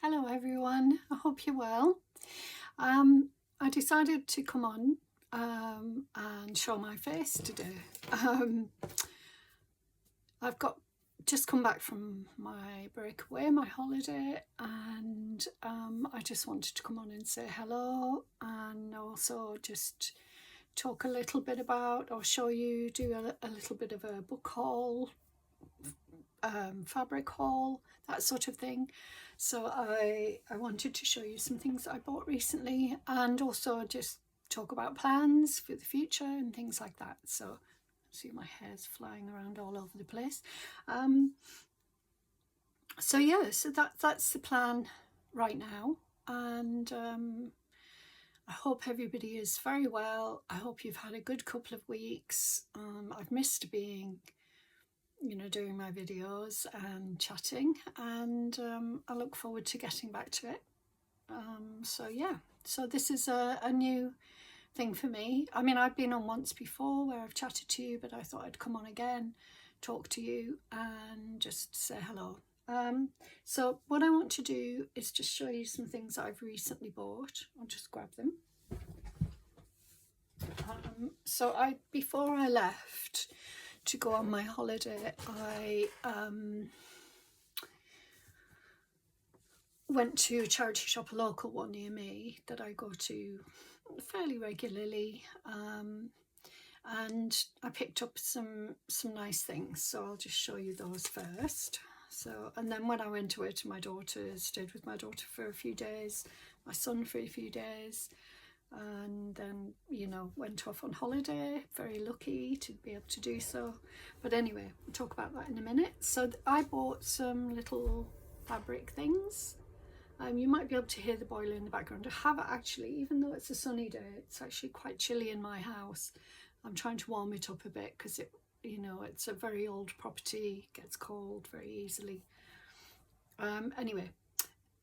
Hello everyone, I hope you're well. I decided to come on and show my face today. I've just come back from my breakaway, my holiday, and I just wanted to come on and say hello and also just talk a little bit about or show you, do a little bit of a book haul, fabric haul, that sort of thing. So I wanted to show you some things that I bought recently and also just talk about plans for the future and things like that. So see, my hair's flying around all over the place. So yeah, so that's the plan right now, and I hope everybody is very well. I hope you've had a good couple of weeks. I've missed being doing my videos and chatting, and I look forward to getting back to it. So yeah, so this is a new thing for me. I mean, I've been on once before where I've chatted to you, but I thought I'd come on again, talk to you and just say hello. So what I want to do is just show you some things that I've recently bought. I'll just grab them. So before I left to go on my holiday, I went to a charity shop, a local one near me that I go to fairly regularly, and I picked up some nice things, so I'll just show you those first. So, and then when I went away to my daughter, stayed with my daughter for a few days, my son for a few days, and then went off on holiday. Very lucky to be able to do so. But anyway, we'll talk about that in a minute. So I bought some little fabric things. You might be able to hear the boiler in the background. I have actually, even though it's a sunny day, it's actually quite chilly in my house. I'm trying to warm it up a bit because it's a very old property, gets cold very easily. Anyway,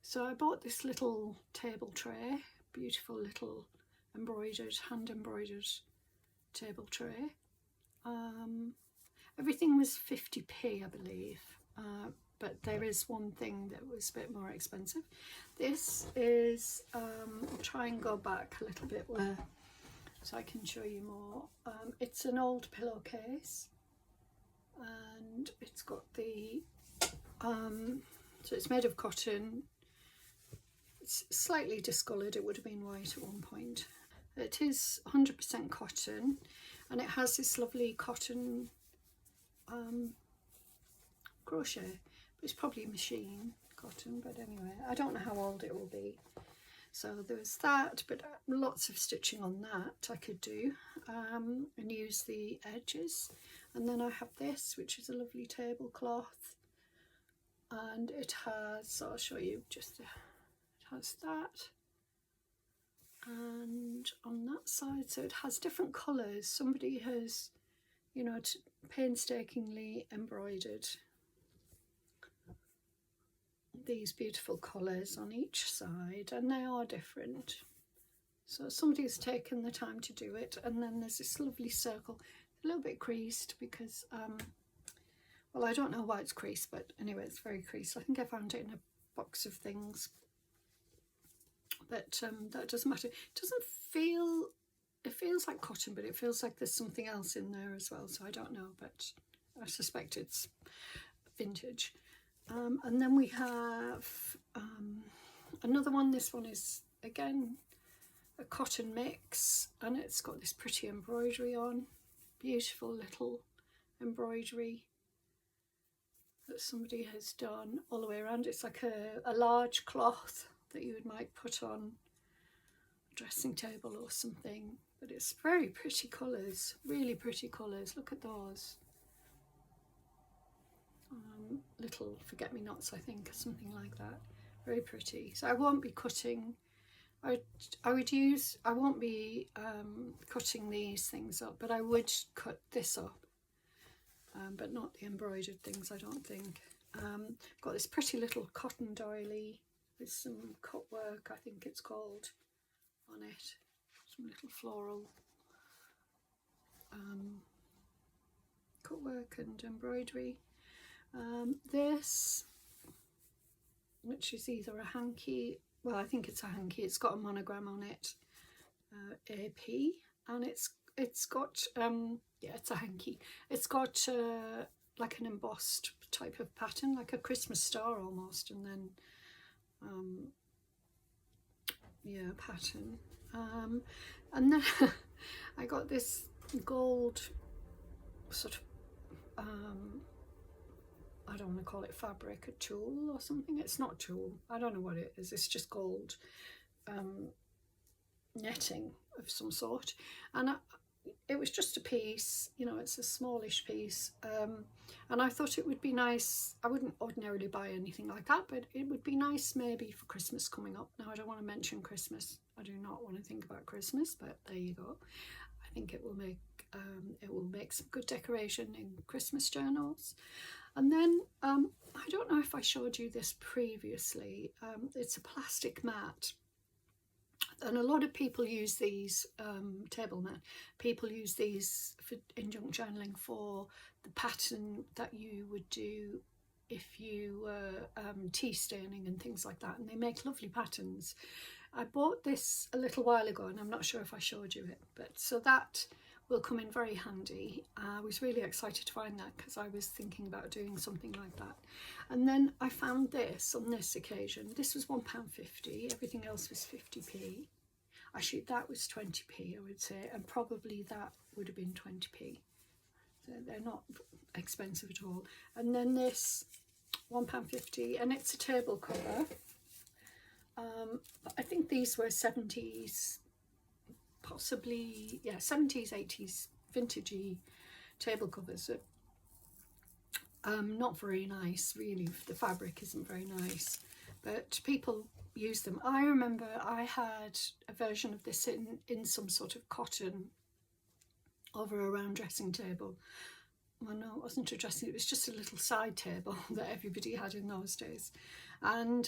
so I bought this little table tray, beautiful little hand embroidered table tray. Everything was 50p, I believe, but there is one thing that was a bit more expensive. This is, I'll try and go back a little bit so I can show you more. It's an old pillowcase, and it's got the, so it's made of cotton. It's slightly discoloured, it would have been white at one point. It is 100% cotton, and it has this lovely cotton crochet, but it's probably machine cotton, but anyway, I don't know how old it will be. So there's that, but lots of stitching on that I could do, and use the edges. And then I have this, which is a lovely tablecloth, and it has, so I'll show you just, it has that, and on that side, so it has different colours. Somebody has, painstakingly embroidered these beautiful colours on each side, and they are different. So somebody's taken the time to do it. And then there's this lovely circle, a little bit creased because, well, I don't know why it's creased, but anyway, it's very creased. I think I found it in a box of things, but that doesn't matter. It doesn't feel, it feels like cotton, but it feels like there's something else in there as well. So I don't know, but I suspect it's vintage. And then we have another one. This one is again a cotton mix, and it's got this pretty embroidery on, beautiful little embroidery that somebody has done all the way around. It's like a large cloth that you might put on a dressing table or something, but it's very pretty colours, really pretty colours. Look at those. Little forget-me-nots, I think, or something like that. Very pretty. So I won't be cutting, I won't be cutting these things up, but I would cut this up, but not the embroidered things, I don't think. Got this pretty little cotton doily with some cut work, I think it's called, on it. Some little floral cut work and embroidery. This which is either a hanky, well I think it's a hanky, it's got a monogram on it, AP, and it's got yeah, it's a hanky, it's got like an embossed type of pattern, like a Christmas star almost, and then yeah, pattern, and then I got this gold sort of I don't want to call it fabric, a tulle or something. It's not tulle, I don't know what it is, it's just gold netting of some sort, and it was just a piece, you know, it's a smallish piece, and I thought it would be nice. I wouldn't ordinarily buy anything like that, but it would be nice maybe for Christmas coming up. Now I don't want to mention Christmas, I do not want to think about Christmas, but there you go. I think it will make some good decoration in Christmas journals. And then I don't know if I showed you this previously, it's a plastic mat. And a lot of people use these table mat. People use these in junk journaling for the pattern that you would do if you were tea staining and things like that. And they make lovely patterns. I bought this a little while ago, and I'm not sure if I showed you it, but so that will come in very handy. I was really excited to find that because I was thinking about doing something like that. And then I found this on this occasion. This was £1.50, everything else was 50p. Actually, that was 20p, I would say, and probably that would have been 20p. So they're not expensive at all. And then this £1.50, and it's a table cover. I think these were 70s, possibly, yeah, 70s, 80s, vintagey table covers. Not very nice, really. The fabric isn't very nice, but people use them. I remember I had a version of this in some sort of cotton over a round dressing table. Well, no, it wasn't a dressing, it was just a little side table that everybody had in those days. And,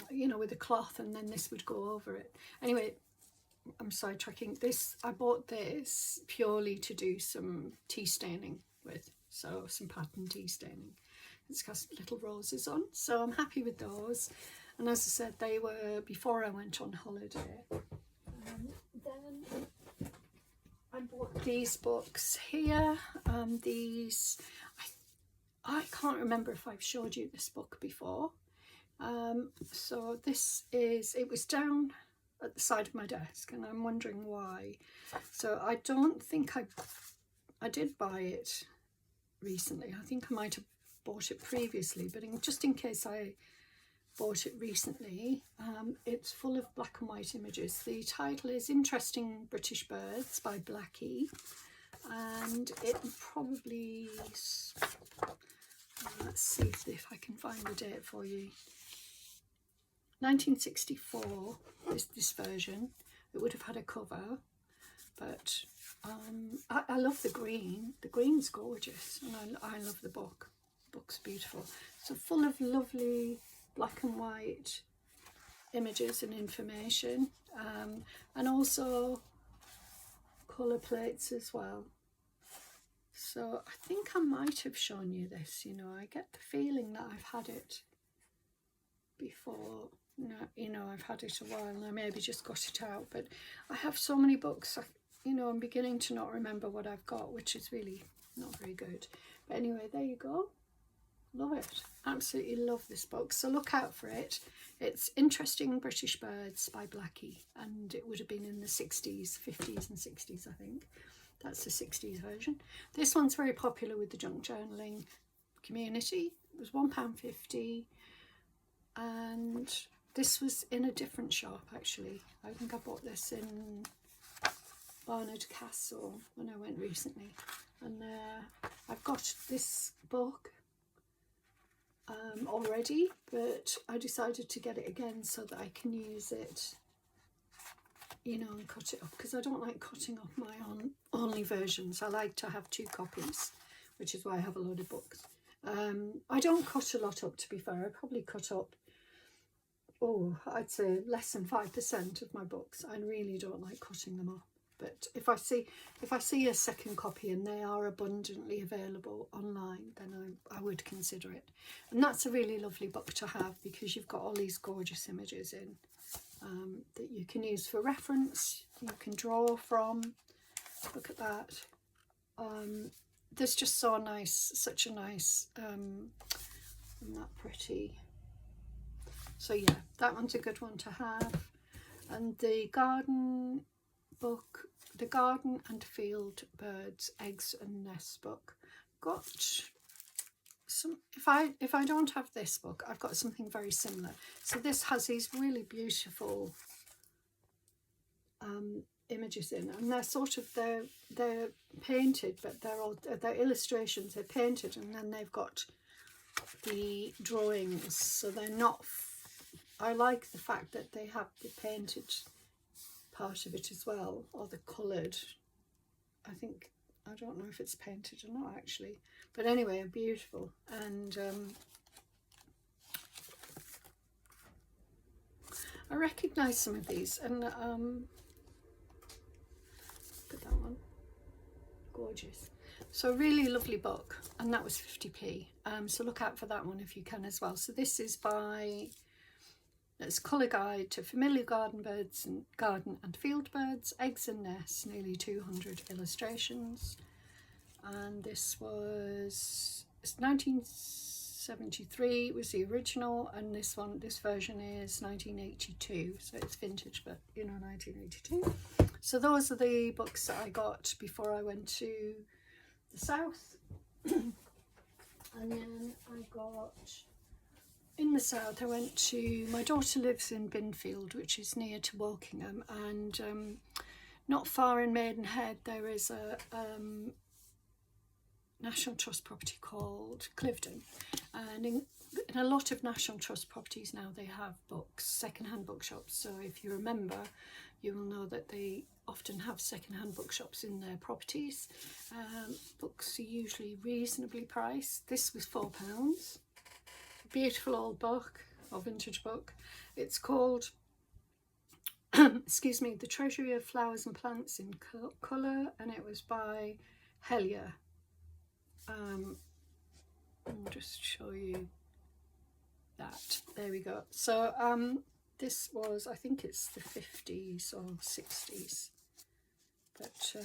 you know, with a cloth, and then this would go over it. Anyway, I'm sidetracking. This, I bought this purely to do some tea staining with, so some pattern tea staining. It's got little roses on, so I'm happy with those. And as I said, they were before I went on holiday. Then I bought these books here. These, I can't remember if I've showed you this book before. So this is, it was down at the side of my desk, and I'm wondering why. So I don't think I did buy it recently. I think I might have bought it previously, but just in case I bought it recently, it's full of black and white images. The title is Interesting British Birds by Blackie, and it probably, let's see if I can find the date for you. 1964 is this version. It would have had a cover, but I love the green. The green's gorgeous, and I love the book. The book's beautiful. So full of lovely black and white images and information, and also colour plates as well. So I think I might have shown you this, you know, I get the feeling that I've had it before. No, you know, I've had it a while, and I maybe just got it out, but I have so many books, you know, I'm beginning to not remember what I've got, which is really not very good. But anyway, there you go. Love it. Absolutely love this book. So look out for it. It's Interesting British Birds by Blackie, and it would have been in the 60s, 50s and 60s, I think. That's the 60s version. This one's very popular with the junk journaling community. It was £1.50, and this was in a different shop actually. I think I bought this in Barnard Castle when I went recently, and I've got this book already, but I decided to get it again so that I can use it, you know, and cut it up, because I don't like cutting up my only versions. I like to have 2 copies, which is why I have a load of books. I don't cut a lot up, to be fair. I probably cut up, oh, I'd say less than 5% of my books. I really don't like cutting them up, but if I see a second copy and they are abundantly available online, then I would consider it. And that's a really lovely book to have, because you've got all these gorgeous images in that you can use for reference, you can draw from. Look at that. There's just such a nice, and that pretty. So yeah, that one's a good one to have. And the garden book, the Garden and Field Birds, Eggs and Nests book, got some, if I don't have this book, I've got something very similar. So this has these really beautiful images in, and they're sort of, they're painted, but they're illustrations. They're painted, and then they've got the drawings, so they're not, I like the fact that they have the painted part of it as well, or the coloured. I don't know if it's painted or not actually, but anyway, beautiful. And I recognise some of these, and look at that one, gorgeous. So a really lovely book, and that was 50p. So look out for that one if you can as well. So this is by, it's Colour Guide to Familiar Garden Birds and Garden and Field Birds, Eggs and Nests, nearly 200 illustrations. And this was, it's 1973 was the original, and this version is 1982, so it's vintage, but you know, 1982. So those are the books that I got before I went to the south. And then I got, in the south, I went to, my daughter lives in Binfield, which is near to Wokingham, and not far in Maidenhead there is a National Trust property called Cliveden, and in a lot of National Trust properties now they have books, second-hand bookshops. So if you remember, you will know that they often have second-hand bookshops in their properties. Books are usually reasonably priced. This was £4. Beautiful old book, or vintage book. It's called excuse me, The Treasury of Flowers and Plants in Colour, and it was by Helier. I'll just show you that. There we go. So this was, I think it's the 50s or 60s, but there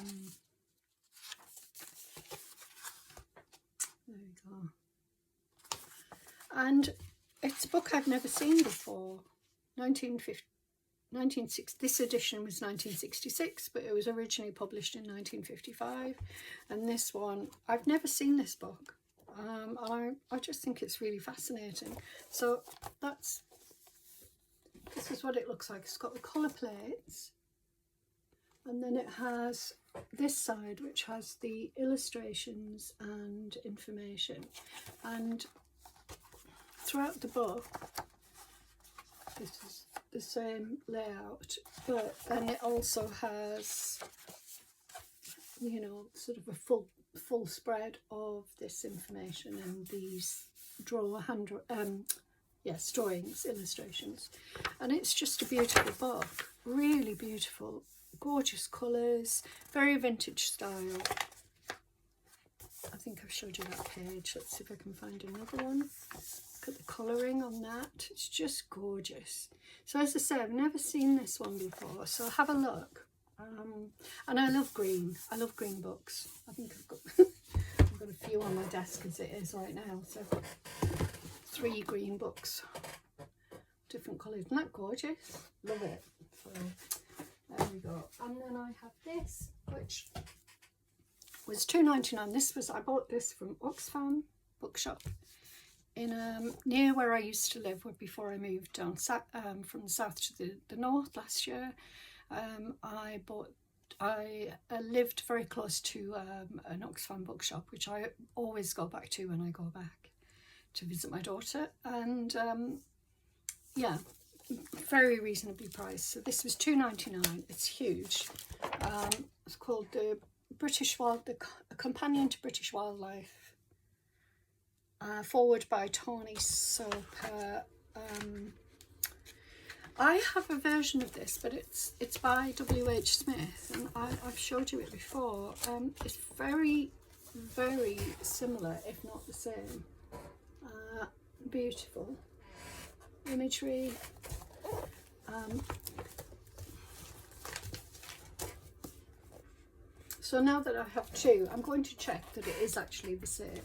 we go. And it's a book I've never seen before. 1960. This edition was 1966, but it was originally published in 1955. And this one, I've never seen this book. I just think it's really fascinating. So this is what it looks like. It's got the colour plates, and then it has this side which has the illustrations and information. And throughout the book, this is the same layout, but then it also has, you know, sort of a full spread of this information and these drawings, illustrations. And it's just a beautiful book, really beautiful, gorgeous colours, very vintage style. I think I've showed you that page. Let's see if I can find another one. Look at the colouring on that, it's just gorgeous. So as I said, I've never seen this one before, so have a look. And I love green. I love green books. I think I've got I've got a few on my desk as it is right now. So I've got 3 green books, different colours. Isn't that gorgeous? Love it. So there we go. And then I have this, which was £2.99. I bought this from Oxfam Bookshop in near where I used to live before I moved down from the south to the north last year. I lived very close to an Oxfam bookshop, which I always go back to when I go back to visit my daughter, and yeah, very reasonably priced. So this was £2.99. It's huge. It's called the Companion to British Wildlife. Forward by Tony Soper. I have a version of this, but it's by W.H. Smith, and I've showed you it before. It's very, very similar, if not the same. Beautiful imagery. So now that I have two, I'm going to check that it is actually the same.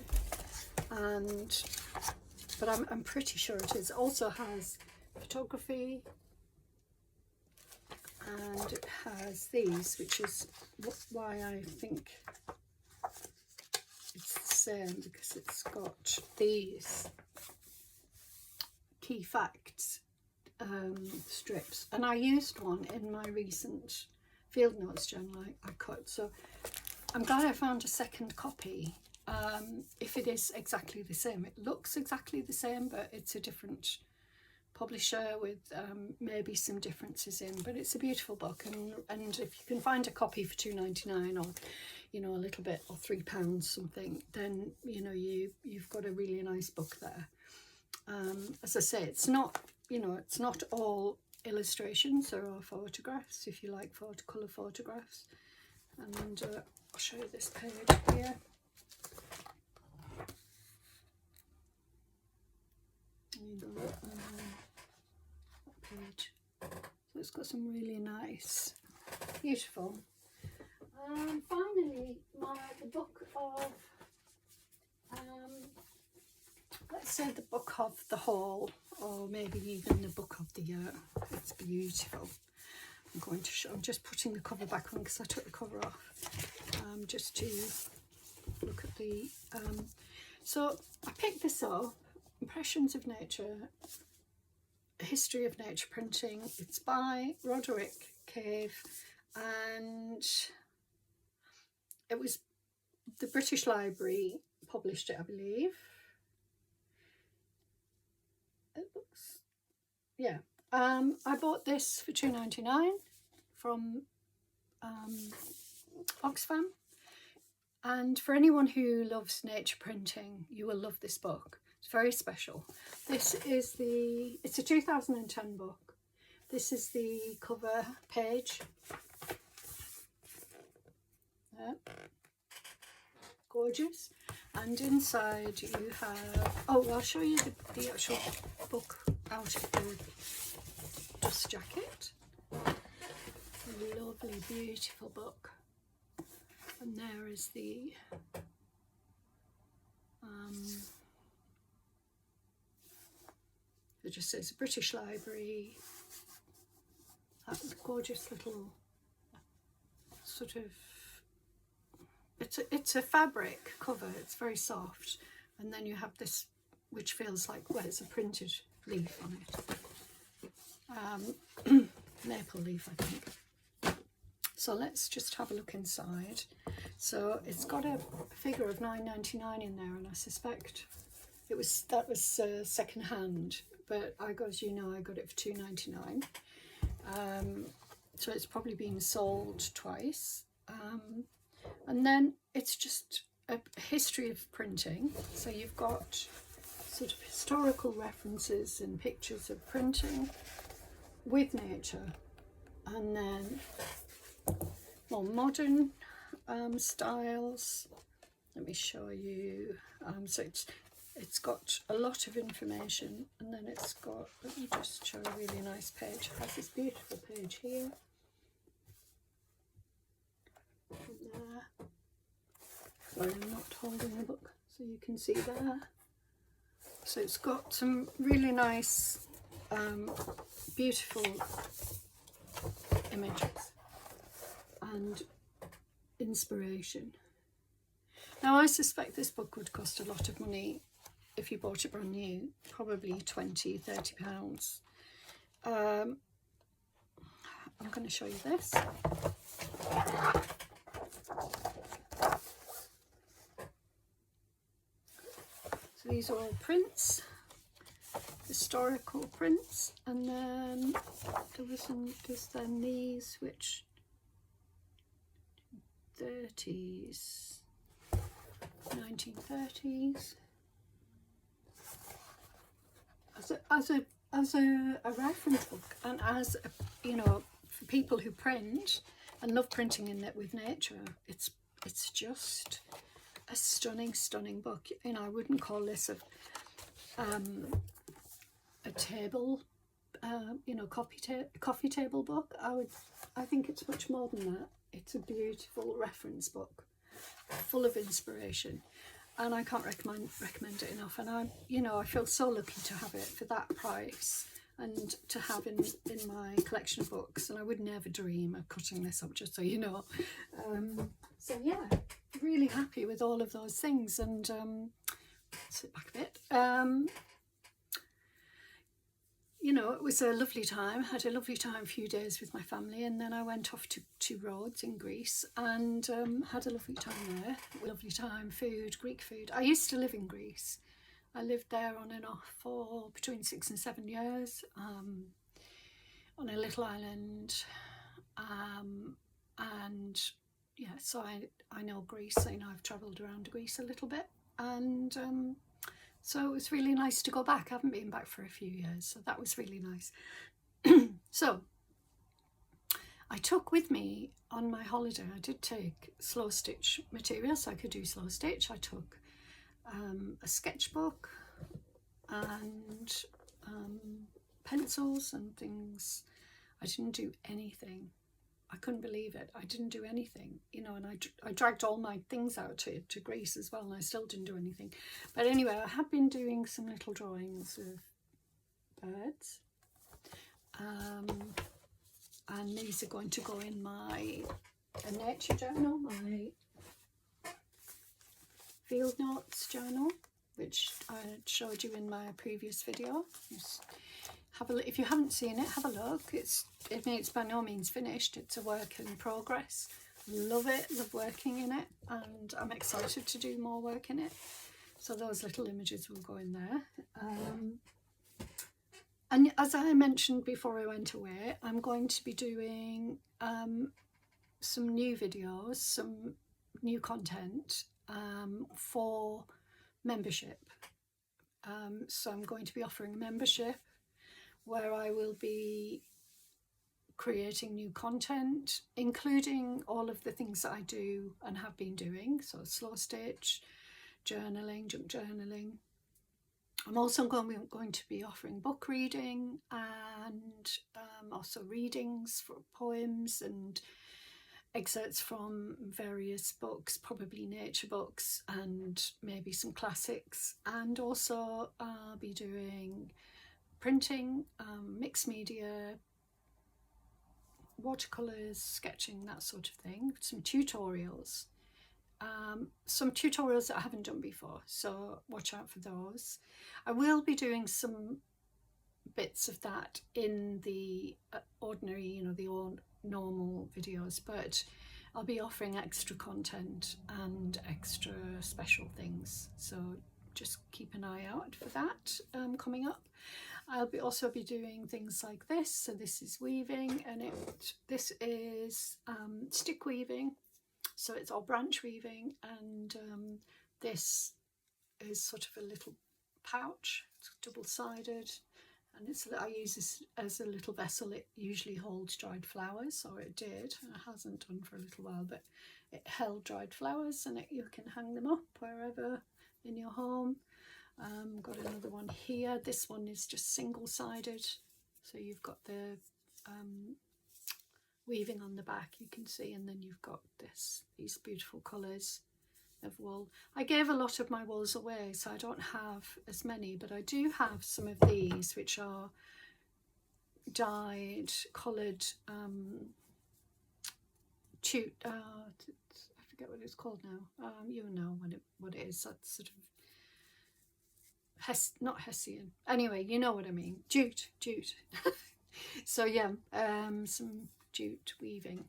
But I'm pretty sure it is. Also has photography, and it has these, which is why I think it's the same, because it's got these key facts strips, and I used one in my recent field notes journal I cut, so I'm glad I found a second copy. If it is exactly the same, it looks exactly the same, but it's a different publisher with maybe some differences in, but it's a beautiful book, and if you can find a copy for £2.99 or, you know, a little bit, or £3 something, then, you know, you've got a really nice book there. As I say, it's not, you know, it's not all illustrations. There are photographs if you like colour photographs, and I'll show you this page here. That page. So it's got some really nice, beautiful. Finally, the book of, let's say the book of the haul, or maybe even the book of the year. It's beautiful. I'm going to show. I'm just putting the cover back on because I took the cover off, just to look at the. So I picked this up. Impressions of Nature, A History of Nature Printing. It's by Roderick Cave, and it was the British Library published it, I believe. It looks, yeah. I bought this for £2.99 from Oxfam, and for anyone who loves nature printing, you will love this book. It's very special. This is it's a 2010 book. This is the cover page. Yeah. Gorgeous. And inside you have, oh, I'll show you the actual book out of the dust jacket. Lovely, beautiful book. And there is the it just says British Library. That gorgeous little sort of, it's a fabric cover. It's very soft, and then you have this, which feels like, well, it's a printed leaf on it. Maple leaf, I think. So let's just have a look inside. So it's got a figure of £9.99 in there, and I suspect that was second hand, but I got, as you know, I got it for £2.99. So it's probably been sold twice. And then it's just a history of printing. So you've got sort of historical references and pictures of printing with nature, and then more modern styles. Let me show you. So it's got a lot of information, and then it's got, let me just show a really nice page. It has this beautiful page here. And there. Sorry, I'm not holding the book, so you can see there. So it's got some really nice, beautiful images and inspiration. Now, I suspect this book would cost a lot of money if you bought it brand new, probably £20–30. I'm going to show you this. So these are all prints, historical prints, and then there's then these, which 30s, 1930s. as a reference book, and as a, you know, for people who print and love printing in it with nature, it's just a stunning book. You know, I wouldn't call this a table, you know, coffee table book. I think it's much more than that. It's a beautiful reference book, full of inspiration, and I can't recommend it enough. And I feel so lucky to have it for that price and to have in my collection of books. And I would never dream of cutting this up, just so you know. So yeah, really happy with all of those things. And sit back a bit. You know, it was a lovely time. Had a lovely time, a few days with my family, and then I went off to Rhodes in Greece and had a lovely time there. Lovely time, food, Greek food. I used to live in Greece. I lived there on and off for between 6 and 7 years, on a little island, and yeah, so I know Greece. You know, I've travelled around Greece a little bit, and so it was really nice to go back. I haven't been back for a few years, so that was really nice. So I took with me on my holiday, I did take slow stitch material, so I could do slow stitch. I took a sketchbook and pencils and things. I didn't do anything. I couldn't believe it. I didn't do anything, you know, and I dragged all my things out to Greece as well, and I still didn't do anything. But anyway, I have been doing some little drawings of birds, and these are going to go in my nature journal, my field notes journal, which I showed you in my previous video. Have a look. If you haven't seen it, have a look. It's by no means finished. It's a work in progress. Love it, love working in it, and I'm excited to do more work in it. So those little images will go in there. And as I mentioned before I went away, I'm going to be doing some new videos, some new content for membership. So I'm going to be offering a membership where I will be creating new content, including all of the things that I do and have been doing. So slow stitch, journaling, junk journaling. I'm also going to be offering book reading and also readings for poems and excerpts from various books, probably nature books and maybe some classics. And also I'll be doing printing, mixed media, watercolours, sketching, that sort of thing, some tutorials. Some tutorials that I haven't done before, so watch out for those. I will be doing some bits of that in the ordinary, you know, the normal videos, but I'll be offering extra content and extra special things, so just keep an eye out for that coming up. I'll also be doing things like this. So this is weaving, and this is stick weaving. So it's all branch weaving, and this is sort of a little pouch. It's double-sided, and I use this as a little vessel. It usually holds dried flowers, or it did. It hasn't done for a little while, but it held dried flowers, and you can hang them up wherever in your home. Got another one here. This one is just single-sided, so you've got the weaving on the back, you can see, and then you've got these beautiful colours of wool. I gave a lot of my wools away, so I don't have as many, but I do have some of these which are dyed, coloured, I forget what it's called now. You know what it is. That's sort of not Hessian. Anyway, you know what I mean. Jute. So yeah, some jute weaving.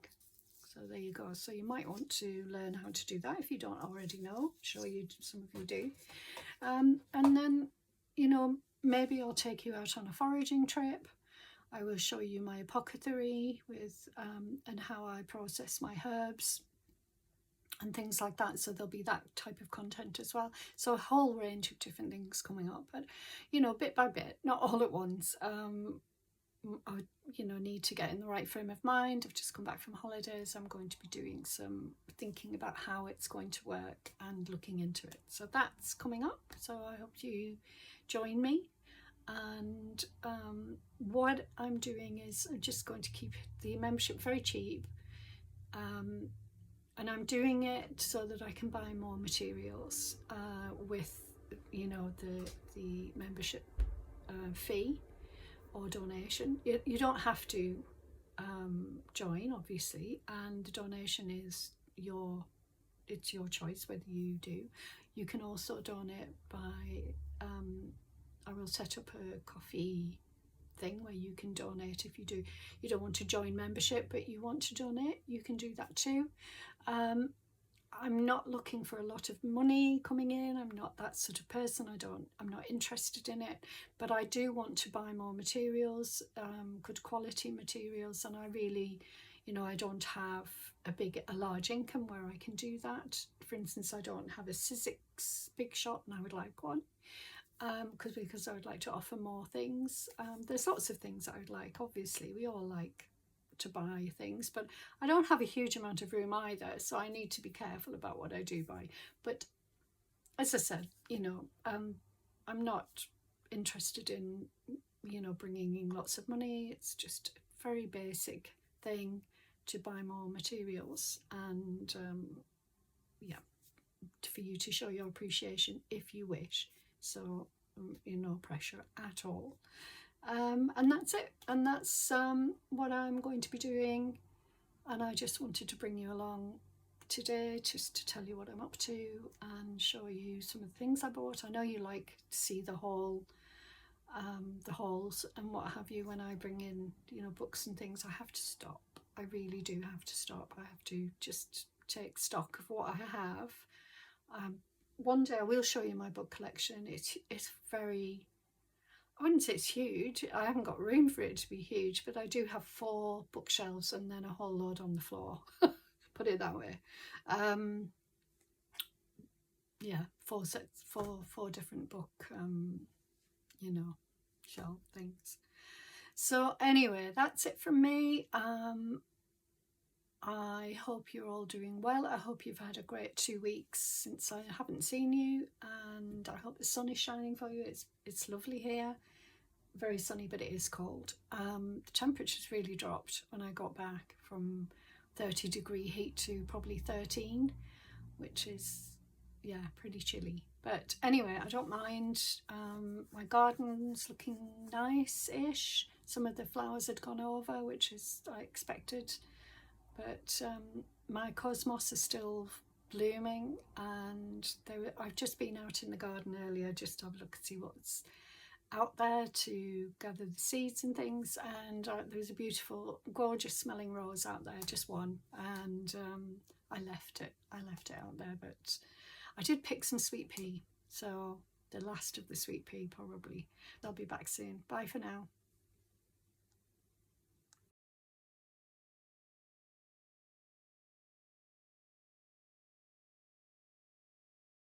So there you go. So you might want to learn how to do that if you don't already know. I'm sure some of you do. And then, you know, maybe I'll take you out on a foraging trip. I will show you my apothecary with and how I process my herbs. and things like that. So there'll be that type of content as well. So a whole range of different things coming up, but you know, bit by bit, not all at once. I would, you know, need to get in the right frame of mind. I've just come back from holidays. I'm going to be doing some thinking about how it's going to work and looking into it. So that's coming up. So I hope you join me. And what I'm doing is I'm just going to keep the membership very cheap. And I'm doing it so that I can buy more materials with, you know, the membership fee or donation. You don't have to join, obviously, and the donation is it's your choice whether you do. You can also donate by I will set up a coffee thing where you can donate. If you don't want to join membership but you want to donate, you can do that too. I'm not looking for a lot of money coming in. I'm not that sort of person. I'm not interested in it, but I do want to buy more materials, good quality materials, and I really, you know, I don't have a large income where I can do that. For instance, I don't have a Sizzix Big Shot, and I would like one. Because I would like to offer more things. There's lots of things I would like. Obviously, we all like to buy things, but I don't have a huge amount of room either, so I need to be careful about what I do buy. But as I said, you know, I'm not interested in, you know, bringing in lots of money. It's just a very basic thing to buy more materials and yeah, for you to show your appreciation if you wish. So no pressure at all. And that's it. And that's what I'm going to be doing. And I just wanted to bring you along today just to tell you what I'm up to and show you some of the things I bought. I know you like to see the hauls and what have you. When I bring in, you know, books and things, I have to stop. I really do have to stop. I have to just take stock of what I have. One day I will show you my book collection. It's very, I wouldn't say it's huge. I haven't got room for it to be huge, but I do have 4 bookshelves and then a whole load on the floor. Put it that way. Yeah, 4 sets, 4 different book, you know, shelf things. So anyway, that's it from me. I hope you're all doing well. I hope you've had a great 2 weeks since I haven't seen you, and I hope the sun is shining for you. It's lovely here, very sunny, but it is cold. The temperature's really dropped when I got back, from 30-degree heat to probably 13, which is, yeah, pretty chilly. But anyway, I don't mind. My garden's looking nice-ish. Some of the flowers had gone over, which is I expected. But my cosmos is still blooming, and I've just been out in the garden earlier just to have a look and see what's out there, to gather the seeds and things, and there was a beautiful, gorgeous smelling rose out there, just one, and I left it out there. But I did pick some sweet pea, so the last of the sweet pea probably. I'll be back soon. Bye for now.